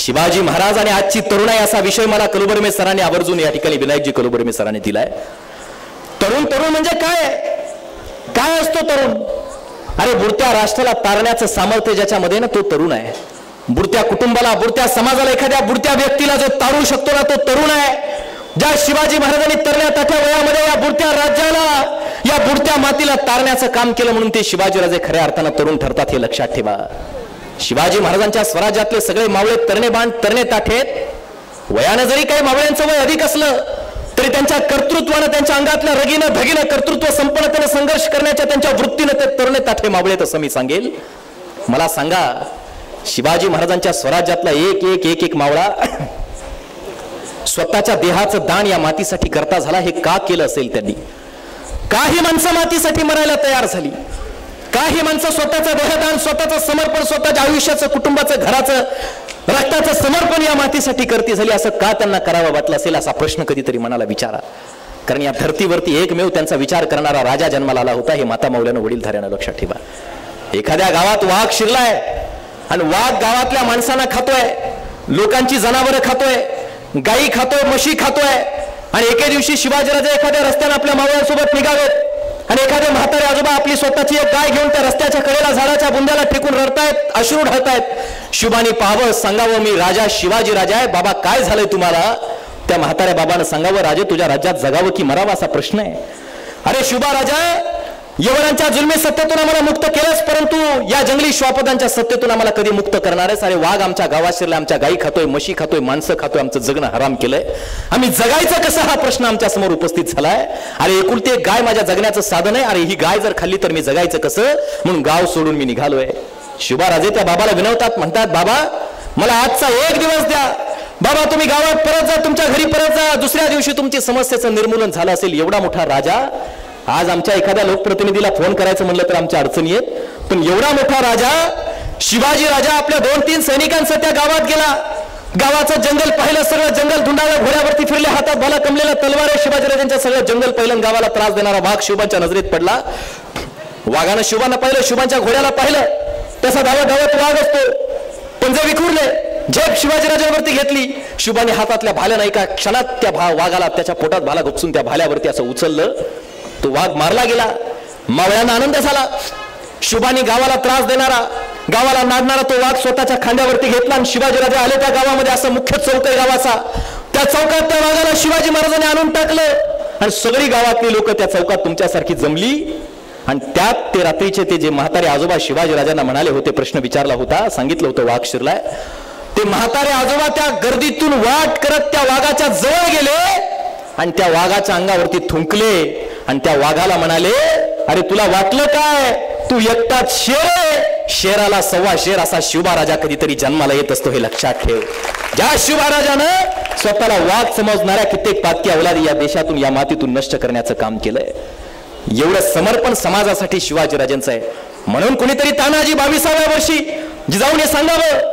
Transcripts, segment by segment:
शिवाजी महाराज आणि आजची तरुणाई असा विषय मला कलुबर्मे सरांनी आवर्जून या ठिकाणी विनायकजी कलुबर्मे सरांनी दिलाय. तरुण तरुण म्हणजे काय असतो तरुण? अरे बुडत्या राष्ट्राला तारण्याचं सामर्थ्य ज्याच्यामध्ये ना तो तरुण आहे. बुडत्या कुटुंबाला, बुडत्या समाजाला, एखाद्या बुडत्या व्यक्तीला जो तारू शकतो ना तो तरुण आहे. ज्या शिवाजी महाराजांनी तरण्या ताठ्या वयामध्ये या बुडत्या राज्याला, या बुडत्या मातीला तारण्याचं काम केलं म्हणून ते शिवाजीराजे खऱ्या अर्थानं तरुण ठरतात, हे लक्षात ठेवा. शिवाजी महाराजांच्या स्वराज्यातले सगळे मावळे तरणे बाण, तरणे ताठेत. वयानं जरी काही मावळ्यांचं वय अधिक असलं तरी त्यांच्या कर्तृत्वानं, त्यांच्या अंगातल्या रगीनं धगीनं, कर्तृत्व संपन्नतेने संघर्ष करण्याच्या त्यांच्या वृत्तीनं ते तरणे ताठे मावळे, तसं मी सांगेल. मला सांगा, शिवाजी महाराजांच्या स्वराज्यातला एक मावळा स्वतःच्या देहाचं दान या मातीसाठी करता झाला. हे का केलं असेल त्यांनी? काही माणसं मातीसाठी मरायला तयार झाली. काही माणसं स्वतःचं देहदान, स्वतःचं समर्पण, स्वतःच्या आयुष्याचं, कुटुंबाचं, घराचं, रक्ताचं समर्पण या मातीसाठी करती झाली. असं का त्यांना करावं वाटलं असेल असा प्रश्न कधीतरी मनाला विचारा. कारण या धर्तीवरती एकमेव त्यांचा विचार करणारा राजा जन्माला आला होता, हे माता मौल्यानं वडीलधाऱ्यानं लक्षात ठेवा. एखाद्या गावात वाघ शिरलाय आणि वाघ गावातल्या माणसांना खातोय, लोकांची जनावरं खातोय, गायी खातोय, म्हशी खातोय. आणि एके दिवशी शिवाजीराजे एखाद्या रस्त्याने आपल्या मावळ्यांसोबत निघावेत आणि एखादे म्हातारे आजोबा आपली स्वतःची एक गाय घेऊन त्या रस्त्याच्या कडेला झाडाच्या बुंद्याला टेकून रडतायत, अश्रू ढळतायत. शुभाने पाहावं, सांगावं मी राजा शिवाजी राजा आहे, बाबा काय झालंय तुम्हाला? त्या म्हाताऱ्या बाबानं सांगावं, राजे तुझ्या राज्यात जगावं की मरावं असा प्रश्न आहे. अरे शुभा राजा, यवनांच्या जुलमी सत्तेतून आम्हाला मुक्त केलंच, परंतु या जंगली श्वापदांच्या सत्तेतून आम्हाला कधी मुक्त करणार आहेस? अरे वाघ आमच्या गावात शिरला, आमच्या गायी खातोय, म्हशी खातोय, माणसं खातोय, आमचं जगणं हराम केलंय, आम्ही जगायचं कसं हा प्रश्न आमच्या समोर उपस्थित झालाय. अरे एकुलती एक गाय माझ्या जगण्याचं साधन आहे, अरे ही गाय जर खाल्ली तर मी जगायचं कसं? म्हणून गाव सोडून मी निघालोय. शुभा राजे त्या बाबाला विनवतात, म्हणतात बाबा मला आजचा एक दिवस द्या, बाबा तुम्ही गावात परत जा, तुमच्या घरी परत जा, दुसऱ्या दिवशी तुमची समस्येचं निर्मूलन झालं असेल. एवढा मोठा राजा, आज आमच्या एखाद्या लोकप्रतिनिधीला फोन करायचं म्हणलं तर आमच्या अडचणी येत, पण एवढा मोठा राजा शिवाजी राजा आपल्या 2-3 सैनिकांसह त्या गावात गेला. गावाचं जंगल पाहिलं, सगळं जंगल धुंडाळलं, घोड्यावरती फिरले, हातात भाला कमलेला तलवार आहे. शिवाजीराजांच्या सगळं जंगल पाहिलं, गावाला त्रास देणारा वाघ शिवांच्या नजरेत पडला. वाघानं शिवांना पाहिलं, शिवांच्या घोड्याला पाहिलं, तसा गावात वाघ असतो. पंजे विखुरले, झेप शिवाजीराजांवरती घेतली. शिवाने हातातल्या भाल्यानं एका क्षणात त्या वाघाला त्याच्या पोटात भाला घुपसून त्या भाल्यावरती असं उचललं. तो वाघ मारला गेला. मावळ्यांना आनंद झाला. शुभाने गावाला त्रास देणारा, गावाला नाडणारा तो वाघ स्वतःच्या खांद्यावरती घेतला आणि शिवाजीराजे आले त्या गावामध्ये. असं मुख्य चौक आहे गावाचा. त्या चौकात त्या वाघाला शिवाजी महाराजांनी आणून टाकलं आणि सगळी गावातली लोक त्या चौकात तुमच्यासारखी जमली. आणि त्यात ते रात्रीचे ते जे म्हातारे आजोबा शिवाजीराजांना म्हणाले होते, प्रश्न विचारला होता, सांगितलं होतं वाघ शिरलाय, ते म्हातारे आजोबा त्या गर्दीतून वाट करत त्या वाघाच्या जवळ गेले आणि त्या वाघाच्या अंगावरती थुंकले आणि त्या वाघाला म्हणाले, अरे तुला वाटलं काय, तू एकटाच शेर, शेराला 1.25 शेर असा शिवबा राजा कधीतरी जन्माला येत असतो, हे लक्षात ठेव. ज्या शिवबा राजानं स्वतःला वाघ समजणाऱ्या कित्येक पातकी अवलादी या देशातून, या मातीतून नष्ट करण्याचं काम केलंय. एवढं समर्पण समाजासाठी शिवाजीराजांचं आहे. म्हणून कोणीतरी तानाजी 22व्या वर्षी जिजाऊने सांगावं,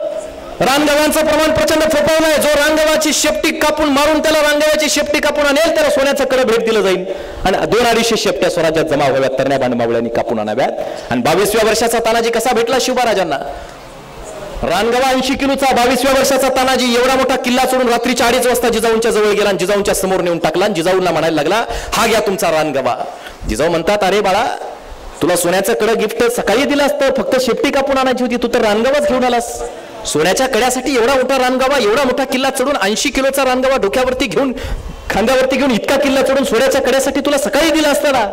रानगवांचं प्रमाण प्रचंड फोफावलंय. जो रानगवाची शेपटी कापून मारून त्याला रानगवाची शेपटी कापून आणेल त्याला सोन्याचं कडं भेट दिलं जाईल. आणि 2-250 शेपट्या स्वराज्यात जमा व्हाव्यात, तरण्या बांधमावळ्यांनी कापून आणाव्यात. आणि 22व्या वर्षाचा तानाजी कसा भेटला शिवबाराजांना? रानगवा 80 किलोचा 22व्या वर्षाचा तानाजी एवढा मोठा किल्ला सोडून रात्रीच्या 2:30 वाजता जिजाऊंच्या जवळ गेला आणि जिजाऊंच्या समोर नेऊन टाकला. जिजाऊंना म्हणायला लागला, हा घ्या तुमचा रानगवा. जिजाऊ म्हणतात, अरे बाळा तुला सोन्याचं कडं गिफ्ट सकाळी दिलं असतं, फक्त शेपटी कापून आणायची होती, तू तर रानगवाच घेऊन आलास. सोन्याच्या कड्यासाठी एवढा मोठा रानगवा, एवढा मोठा किल्ला चढून 80 किलोचा रानगवा डोक्यावरती घेऊन, खांद्यावरती घेऊन इतका किल्ला चढून सोन्याच्या कड्यासाठी तुला सकाळी दिला असताना.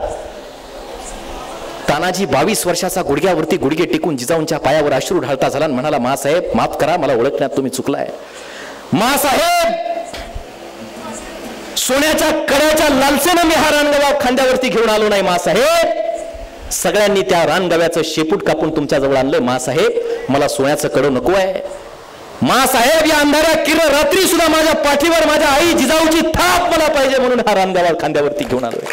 तानाजी 22 वर्षाचा गुडघ्यावरती गुडघे टिकून जिजाऊंच्या पायावर अश्रू ढाळता झाला आणि म्हणाला, मासाहेब माफ करा, मला ओळखण्यात तुम्ही चुकलाय. मासाहेब सोन्याच्या कड्याच्या लालसेनं मी हा रानगवा खांद्यावरती घेऊन आलो नाही. मासाहेब सगळ्यांनी त्या रानगव्याचं शेपूट कापून तुमच्या जवळ आणलं. मासाहेब मला सोन्याचं कडं नको आहे. मासाहेब या अंधाऱ्या किरण रात्री सुद्धा माझ्या पाठीवर माझ्या आई जिजाऊची थाप मला पाहिजे म्हणून हा रानगवा खांद्यावरती घेऊन आलोय.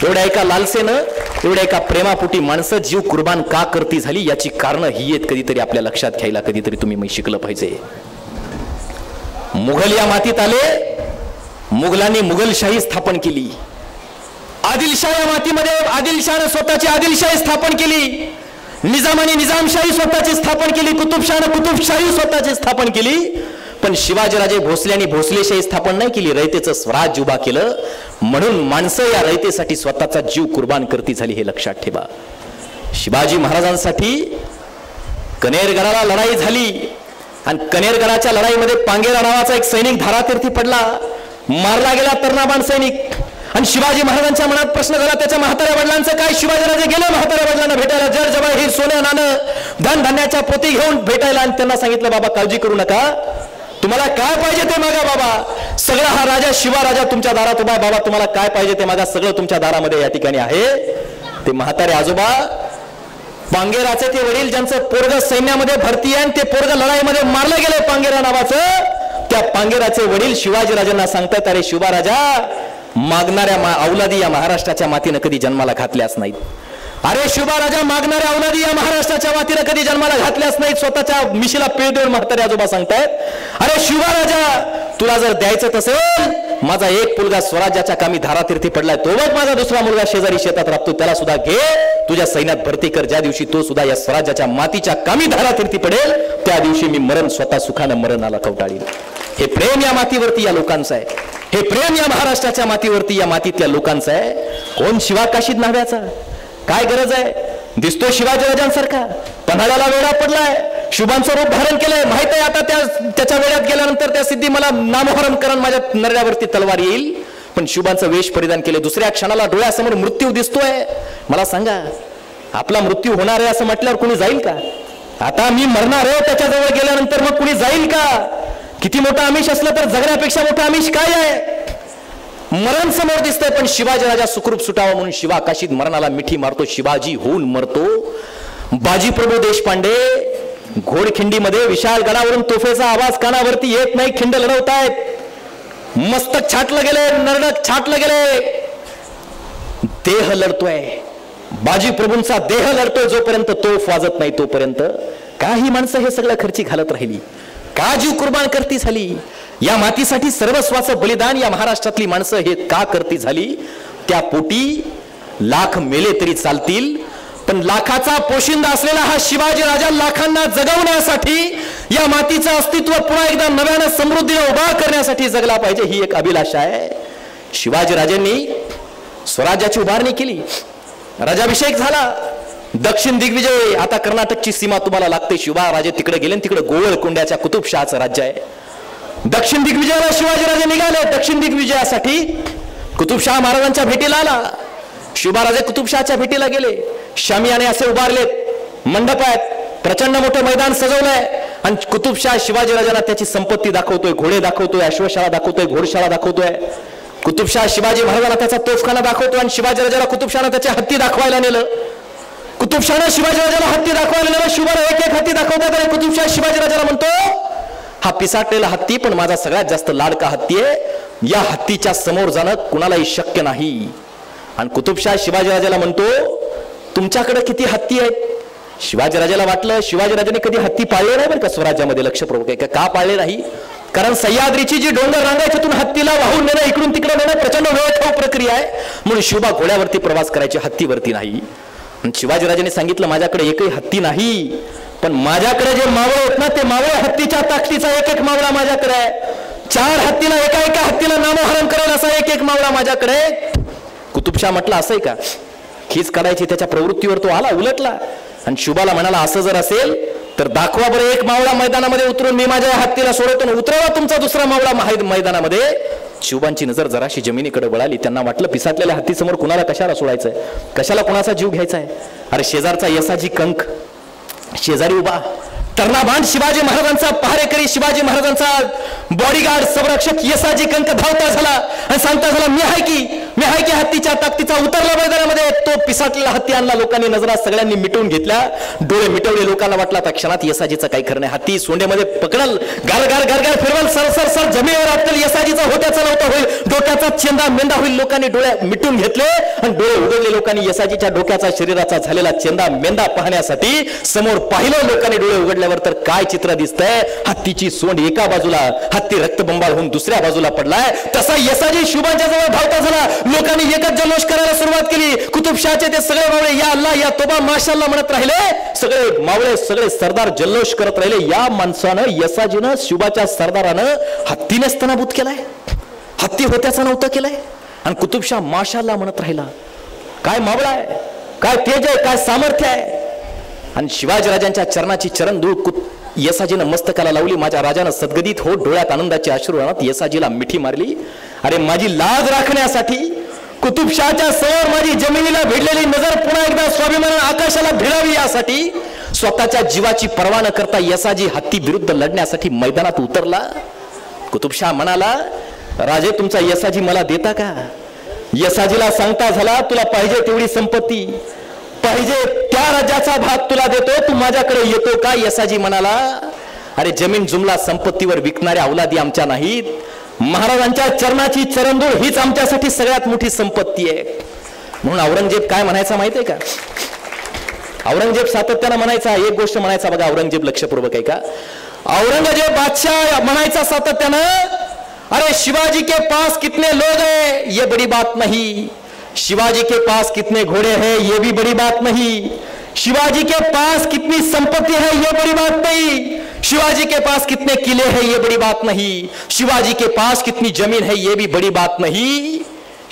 एवढ्या एका लालसेनं, एवढ्या एका प्रेमापोटी माणसं जीव कुर्बान का करती झाली याची कारणं ही आहेत, कधीतरी आपल्या लक्षात घ्यायला कधीतरी तुम्ही मी शिकलं पाहिजे. मुघल या मातीत आले, मुघलांनी मुघलशाही स्थापन केली. आदिलशाह या मातीमध्ये आदिलशाहने स्वतःची आदिलशाही स्थापन केली. निजामाने निजामशाही स्वतःची स्थापन केली. कुतुबशाहने कुतुबशाही स्वतःची स्थापन केली. पण शिवाजीराजे भोसले भोसलेशाही स्थापन नाही केली, रयतेचं स्वराज्य उभा केलं. म्हणून माणसं या रयतेसाठी स्वतःचा जीव कुर्बान करती झाली, हे लक्षात ठेवा. शिवाजी महाराजांसाठी कनेरगडाला लढाई झाली आणि कनेरगडाच्या लढाईमध्ये पांगेरा नावाचा एक सैनिक धारातीर्थी पडला, मारला गेला तरुणाबाण सैनिक. आणि शिवाजी महाराजांच्या मनात प्रश्न झाला, त्याच्या म्हाताऱ्या वडिलांचं काय? शिवाजीराजे गेले म्हाताऱ्या वडिलांना भेटायला, जर जवाहीर सोनं नाणं धन धान्याच्या पोती घेऊन भेटायला. आणि त्यांना सांगितलं, बाबा काळजी करू नका, तुम्हाला काय पाहिजे ते मागा बाबा, सगळा हा राजा शिवाराजा तुमच्या दारात उभा आहे बाबा, तुम्हाला काय पाहिजे ते मागा, सगळं तुमच्या दारामध्ये या ठिकाणी आहे. ते म्हातारे आजोबा पांगेराचे ते वडील, ज्यांचं पोरग सैन्यामध्ये भरती आहे आणि ते पोरग लढाईमध्ये मारलं गेले पांगेरा नावाचं, त्या पांगेराचे वडील शिवाजीराजांना सांगतात, अरे शिवाराजा, मागणाऱ्या औलादी या महाराष्ट्राच्या मातीनं कधी जन्माला घातल्याच नाहीत. अरे शिवाराजा, मागणाऱ्या औलादी या महाराष्ट्राच्या मातीनं कधी जन्माला घातल्याच नाहीत. स्वतःच्या मिशीला पीळ देऊन म्हातारे आजोबा सांगतायत, अरे शिवाराजा, तुला जर द्यायचं असेल, माझा एक मुलगा स्वराज्याच्या कामी धारातीर्थी पडलाय, तो बघ माझा दुसरा मुलगा शेजारी शेतात राबतो, त्याला सुद्धा घे, तुझ्या सैन्यात भरती कर. ज्या दिवशी तो सुद्धा या स्वराज्याच्या मातीच्या कामी धारातीर्थी पडेल, त्या दिवशी मी मरण स्वतः सुखानं मरणाला कवटाळील. हे प्रेम या मातीवरती या लोकांचं आहे, हे प्रेम या महाराष्ट्राच्या मातीवरती या मातीतल्या लोकांचं आहे. कोण शिवा काशीद नाव्याचा? काय गरज आहे? दिसतो शिवाजीराजांसारखा, पन्हाळ्याला वेढा पडलाय, शुभांचं रूप धारण केलंय, माहित आहे आता त्याच्या वेळात गेल्यानंतर त्या सिद्धी मला नामोहरम करण, माझ्या नरड्यावरती तलवार येईल. पण शुभांचं वेश परिधान केले, दुसऱ्या क्षणाला डोळ्यासमोर मृत्यू दिसतोय. मला सांगा, आपला मृत्यू होणार आहे असं म्हटल्यावर कुणी जाईल का? आता मी मरणार आहे त्याच्याजवळ गेल्यानंतर मग कुणी जाईल का? किती मोठं आमिष असलं तर जगण्यापेक्षा मोठं आमिष काय आहे? मरण समोर दिसतंय, पण शिवाजीराजा सुखरूप सुटावा म्हणून शिवा काशीद मरणाला मिठी मारतो, शिवाजी होऊन मरतो. बाजीप्रभू देशपांडे घोडखिंडीमध्ये विशाल गडावरून तोफेचा आवाज कानावरती येत नाही, खिंड लढवतायत, मस्तक छाटलं गेले, नरडक छाटलं गेले, देह लढतोय, बाजीप्रभूंचा देह लढतोय. जोपर्यंत तोफ वाजत नाही तोपर्यंत काही माणसं हे सगळं खर्ची घालत राहिली, का जीव कुर्बान करती झाली, या मातीसाठी सर्वस्वाचं बलिदान या महाराष्ट्रातली माणसं हे का करती झाली. त्या पोटी लाख मेले तरी चालतील, पण लाखाचा पोशिंदा असलेला हा शिवाजी राजा लाखांना जगवण्यासाठी, या मातीचं अस्तित्व पुन्हा एकदा नव्यानं समृद्धीने उभा करण्यासाठी जगला पाहिजे, ही एक अभिलाषा आहे. शिवाजीराजांनी स्वराज्याची उभारणी केली, राजाभिषेक झाला, दक्षिण दिग्विजय, आता कर्नाटकची सीमा तुम्हाला लागते. शिवाराजे तिकडे गेले, तिकडे गोवळकोंड्याच्या कुतुबशहाचं राज्य आहे. दक्षिण दिग्विजयाला शिवाजीराजे निघाले. दक्षिण दिग्विजयासाठी कुतुबशहा महाराजांच्या भेटीला आला. शिवाराजे कुतुबशहाच्या भेटीला गेले. शामियाने असे उभारलेत, मंडप आहेत, प्रचंड मोठं मैदान सजवलंय, आणि कुतुबशहा शिवाजीराजांना त्याची संपत्ती दाखवतोय, घोडे दाखवतोय, अश्वशाळा दाखवतोय, घोडशाळा दाखवतोय. कुतुबशहा शिवाजी महाराजांना त्याचा तोफखाना दाखवतोय, आणि शिवाजीराजाला कुतुबशहानं त्याचे हत्ती दाखवायला नेलं. कुतुबशहानं शिवाजीराजाला हत्ती दाखवायला नेलं. शिवाला एक एक हत्ती दाखवतात, आणि कुतुबशहा शिवाजीराजाला म्हणतो, हा पिसाटलेला हत्ती पण माझा सगळ्यात जास्त लाडका हत्ती आहे, या हत्तीच्या समोर जाणं कुणालाही शक्य नाही. आणि कुतुबशहा शिवाजीराजाला म्हणतो, तुमच्याकडे किती हत्ती आहेत? शिवाजीराजाला वाटलं शिवाजीराजाने कधी हत्ती पाळले नाही बरं का स्वराज्यामध्ये. लक्षपूर्वक आहे का पाळले नाही? कारण सह्याद्रीची जी डोंगर रांग आहे तिथून हत्तीला वाहून नेणं, इकडून तिकडे नेणं प्रचंड वेळखाऊ प्रक्रिया आहे, म्हणून शिवबा घोड्यावरती प्रवास करायचे, हत्तीवरती नाही. शिवाजीराजांनी सांगितलं, माझ्याकडे एकही हत्ती नाही, पण माझ्याकडे जे मावळे आहेत ना, ते मावळे हत्तीच्या ताकदीचा एक एक मावळा माझ्याकडे आहे. 4 हत्तीला एका हत्तीला नामोहरम करेल असा एक एक मावळा माझ्याकडे. कुतुबशहा म्हटलं, असंय का? खीच काढायची त्याच्या प्रवृत्तीवर तो आला, उलटला, आणि शुभाला म्हणाला, असं जर असेल तर दाखवा बरं एक मावळा मैदानामध्ये उतरून, मी माझ्या हत्तीला सोडवतो, उतरवा तुमचा दुसरा मावळा मैदानामध्ये. शिवबांची नजर जराशी जमिनीकडे वळाली. त्यांना वाटलं, पिसाटलेल्या हत्तीसमोर कुणाला कशाला सोडायचंय, कशाला कुणाचा जीव घ्यायचा आहे? अरे शेजारचा यसाजी कंक शेजारी उभा, तर्णाबाण शिवाजी महाराजांचा पहारेकरी, शिवाजी महाराजांचा बॉडीगार्ड, संरक्षक यसाजी कंक धावता झाला आणि सांगता झाला, मी आहे की हत्तीच्या ताकदीचा. उतरला मैदानामध्ये, तो पिसाटलेला हत्ती आणला. लोकांनी नजरा सगळ्यांनी मिटवून घेतल्या, डोळे मिटवले. लोकांना वाटलं आता क्षणात यसाजीचं काही खरं नाही, हत्ती सोंडेमध्ये पकडल, गार गार गार गार फिरवल, सर जमिनीवर आपल्याला यसाजीचा होट्याचा नव्हता होईल, डोक्याचा चेंदा मेंदा होईल. लोकांनी डोळे मिटून घेतले आणि डोळे उघडले. लोकांनी यसाजीच्या डोक्याचा, शरीराचा झालेला चेंदा मेंदा पाहण्यासाठी समोर पाहिलं. लोकांनी डोळे उघडले मारल्यावर तर काय चित्र दिसतंय, हत्तीची सोंड एका बाजूला, हत्ती रक्तबंबाळ होऊन दुसऱ्या बाजूला पडलाय. तसा येसाजी शुभांच्या जवळ धावता झाला. लोकांनी एकच जल्लोष करायला सुरुवात केली. कुतुबशाहचे ते सगळे मावळे या अल्लाह या तोबा माशाल्लाह म्हणत राहिले. सगळे मावळे सगळे सरदार जल्लोष करत राहिले. या माणसानं येसाजीनं शुभाच्या सरदारानं हत्तीने स्तनाभूत केलाय, हत्ती होत्याचा नव्हतं केलाय. आणि कुतुबशाह माशाल्लाह म्हणत राहिला. काय मावळा आहे, काय तेज आहे, काय सामर्थ्य आहे. आणि शिवाजीराजांच्या चरणाची चरण धूळ येसाजीनं मस्तकाला लावली. माझ्या राजानं सद्गदित हो डोळ्यात आनंदाची अश्रू आणत येसाजीला मिठी मारली. अरे माझी लाज राखण्यासाठी, कुतुबशाहच्या समोर माझी जमिनीला भिडलेली नजर पुन्हा एकदा स्वाभिमानानं आकाशाला भिडावी यासाठी स्वतःच्या जीवाची पर्वा न करता येसाजी हत्ती विरुद्ध लढण्यासाठी मैदानात उतरला. कुतुबशाह म्हणाला, राजे तुमचा येसाजी मला देता का? येसाजीला सांगता झाला, तुला पाहिजे तेवढी संपत्ती, पाहिजे त्या राज्याचा भाग तुला देतो, तू माझ्याकडे येतो का? येसाजी म्हणाला, अरे जमीन जुमला संपत्तीवर विकणाऱ्या अवलादी आमच्या नाहीत. महाराजांच्या चरणाची चरणधूळ हीच आमच्यासाठी सगळ्यात मोठी संपत्ती आहे. म्हणून औरंगजेब काय म्हणायचा माहितीये का? औरंगजेब सातत्यानं म्हणायचा, एक गोष्ट म्हणायचा बघा, औरंगजेब लक्षपूर्वक आहे का? औरंगजेब बादशाह म्हणायचा सातत्यानं, अरे शिवाजी के पास कितने लोग हैं ये बड़ी बात नहीं, शिवाजी के पास कितने घोड़े हैं ये भी बड़ी बात नहीं, शिवाजी के पास कितनी संपत्ति है ये बड़ी बात नहीं, शिवाजी के पास कितने किले हैं ये बड़ी बात नहीं, शिवाजी के पास कितनी जमीन है ये भी बड़ी बात नहीं.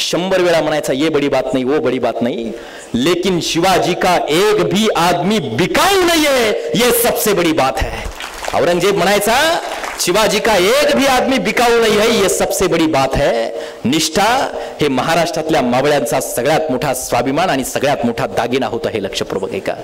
100 वेळा म्हणायचा, ये बड़ी बात नहीं, वो बड़ी बात नहीं, लेकिन शिवाजी का एक भी आदमी बिकाऊ नहीं है ये सबसे बड़ी बात है. औरंगजेब म्हणायचा, शिवाजी का एक भी आदमी बिकाऊ नहीं है ये सबसे बड़ी बात है. निष्ठा हे महाराष्ट्रातल्या मावळ्यांचा सगळ्यात मोठा स्वाभिमान आणि सगळ्यात मोठा दागिना होता, हे लक्षपूर्वक आहे का?